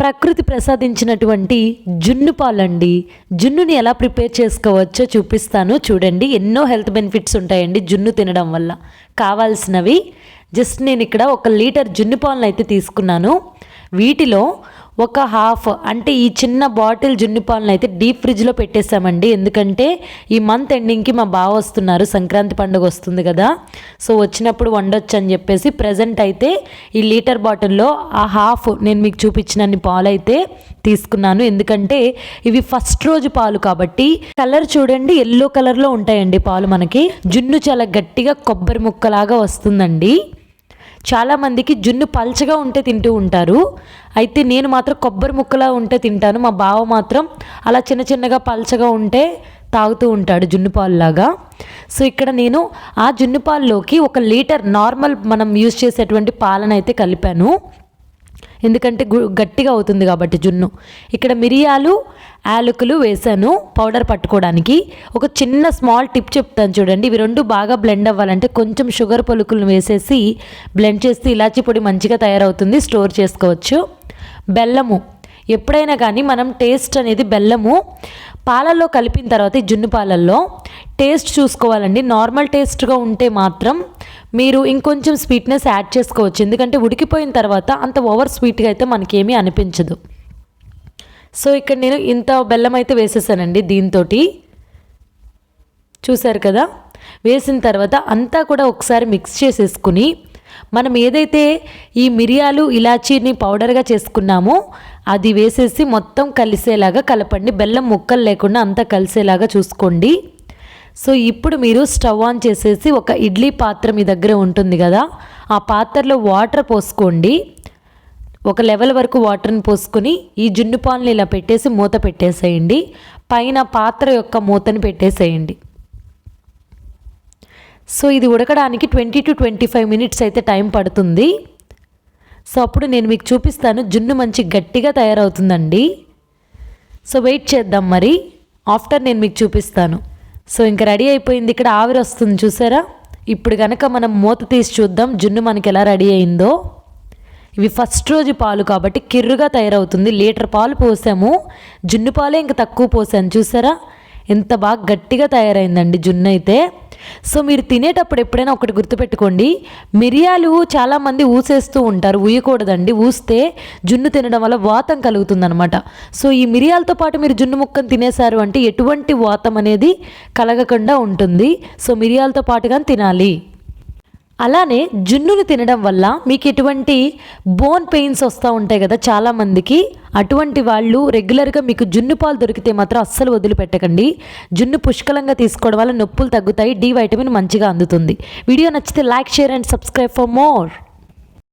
ప్రకృతి ప్రసాదించినటువంటి జున్ను పాలండి. జున్నుని ఎలా ప్రిపేర్ చేసుకోవచ్చో చూపిస్తాను చూడండి. ఎన్నో హెల్త్ బెనిఫిట్స్ ఉంటాయండి జున్ను తినడం వల్ల. కావాల్సినవి జస్ట్ నేను ఇక్కడ 1 లీటర్ జున్ను పాలను అయితే తీసుకున్నాను. వీటిలో ఒక హాఫ్ అంటే ఈ చిన్న బాటిల్ జున్ను పాలను అయితే డీప్ ఫ్రిడ్జ్లో పెట్టేసామండి. ఎందుకంటే ఈ మంత్ ఎండింగ్కి మా బావ వస్తున్నారు, సంక్రాంతి పండుగ వస్తుంది కదా, సో వచ్చినప్పుడు వండొచ్చు అని చెప్పేసి ప్రజెంట్ అయితే ఈ లీటర్ బాటిల్లో ఆ హాఫ్ నేను మీకు చూపించినన్ని పాలు అయితే తీసుకున్నాను. ఎందుకంటే ఇవి ఫస్ట్ రోజు పాలు కాబట్టి కలర్ చూడండి ఎల్లో కలర్లో ఉంటాయండి పాలు. మనకి జున్ను చాలా గట్టిగా కొబ్బరి ముక్కలాగా వస్తుందండి. చాలామందికి జున్ను పల్చగా ఉంటే తింటూ ఉంటారు, అయితే నేను మాత్రం కొబ్బరి ముక్కలా ఉంటే తింటాను. మా బావ మాత్రం అలా చిన్న చిన్నగా పల్చగా ఉంటే తాగుతూ ఉంటాడు జున్ను పాలులాగా. సో ఇక్కడ నేను ఆ జున్ను పాల్లోకి 1 లీటర్ నార్మల్ మనం యూజ్ చేసేటువంటి పాలను అయితే కలిపాను. ఎందుకంటే గట్టిగా అవుతుంది కాబట్టి జున్ను. ఇక్కడ మిరియాలు యాలకులు వేసాను పౌడర్ పట్టుకోవడానికి. ఒక చిన్న స్మాల్ టిప్ చెప్తాను చూడండి. ఇవి 2 బాగా బ్లెండ్ అవ్వాలంటే కొంచెం షుగర్ పలుకులను వేసేసి బ్లెండ్ చేస్తే ఇలాచీ పొడి మంచిగా తయారవుతుంది, స్టోర్ చేసుకోవచ్చు. బెల్లము ఎప్పుడైనా కానీ మనం టేస్ట్ అనేది బెల్లము పాలల్లో కలిపిన తర్వాత ఈ జున్ను పాలల్లో టేస్ట్ చూసుకోవాలండి. నార్మల్ టేస్ట్గా ఉంటే మాత్రం మీరు ఇంకొంచెం స్వీట్నెస్ యాడ్ చేసుకోవచ్చు. ఎందుకంటే ఉడికిపోయిన తర్వాత అంత ఓవర్ స్వీట్గా అయితే మనకేమీ అనిపించదు. సో ఇక్కడ నేను ఇంత బెల్లం అయితే వేసేసానండి. దీంతో చూసారు కదా, వేసిన తర్వాత అంతా కూడా ఒకసారి మిక్స్ చేసేసుకుని మనం ఏదైతే ఈ మిరియాలు ఇలాచీని పౌడర్గా చేసుకున్నామో అది వేసేసి మొత్తం కలిసేలాగా కలపండి. బెల్లం ముక్కలు లేకుండా అంతా కలిసేలాగా చూసుకోండి. సో ఇప్పుడు మీరు స్టవ్ ఆన్ చేసేసి ఒక ఇడ్లీ పాత్ర మీ దగ్గర ఉంటుంది కదా, ఆ పాత్రలో వాటర్ పోసుకోండి. ఒక లెవెల్ వరకు వాటర్ని పోసుకొని ఈ జున్ను పాలని ఇలా పెట్టేసి మూత పెట్టేసేయండి. పైన పాత్ర యొక్క మూతని పెట్టేసేయండి. సో ఇది ఉడకడానికి 20 to 25 మినిట్స్ అయితే టైం పడుతుంది. సో అప్పుడు నేను మీకు చూపిస్తాను. జున్ను మంచి గట్టిగా తయారవుతుందండి. సో వెయిట్ చేద్దాం, మరి ఆఫ్టర్ నేను మీకు చూపిస్తాను. సో ఇంకా రెడీ అయిపోయింది. ఇక్కడ ఆవిరి వస్తుంది చూసారా. ఇప్పుడు కనుక మనం మూత తీసి చూద్దాం జున్ను మనకి ఎలా రెడీ అయిందో. ఇవి ఫస్ట్ రోజు పాలు కాబట్టి కిర్రుగా తయారవుతుంది. లీటర్ పాలు పోసాము, జున్ను పాలే ఇంకా తక్కువ పోసాను. చూసారా ఎంత బాగా గట్టిగా తయారైందండి జున్ను అయితే. సో మీరు తినేటప్పుడు ఎప్పుడైనా ఒకటి గుర్తుపెట్టుకోండి, మిరియాలు చాలామంది ఊసేస్తూ ఉంటారు. ఊయకూడదండి, ఊస్తే జున్ను తినడం వల్ల వాతం కలుగుతుందనమాట. సో ఈ మిరియాలతో పాటు మీరు జున్ను ముక్కను తినేశారు అంటే ఎటువంటి వాతం అనేది కలగకుండా ఉంటుంది. సో మిరియాలతో పాటుగా తినాలి. అలానే జున్నుని తినడం వల్ల మీకు ఎటువంటి బోన్ పెయిన్స్ వస్తూ ఉంటాయి కదా చాలామందికి, అటువంటి వాళ్ళు రెగ్యులర్గా మీకు జున్ను పాలు దొరికితే మాత్రం అస్సలు వదిలిపెట్టకండి. జున్ను పుష్కలంగా తీసుకోవడం వల్ల నొప్పులు తగ్గుతాయి, డి వైటమిన్ మంచిగా అందుతుంది. వీడియో నచ్చితే like, share and subscribe for more.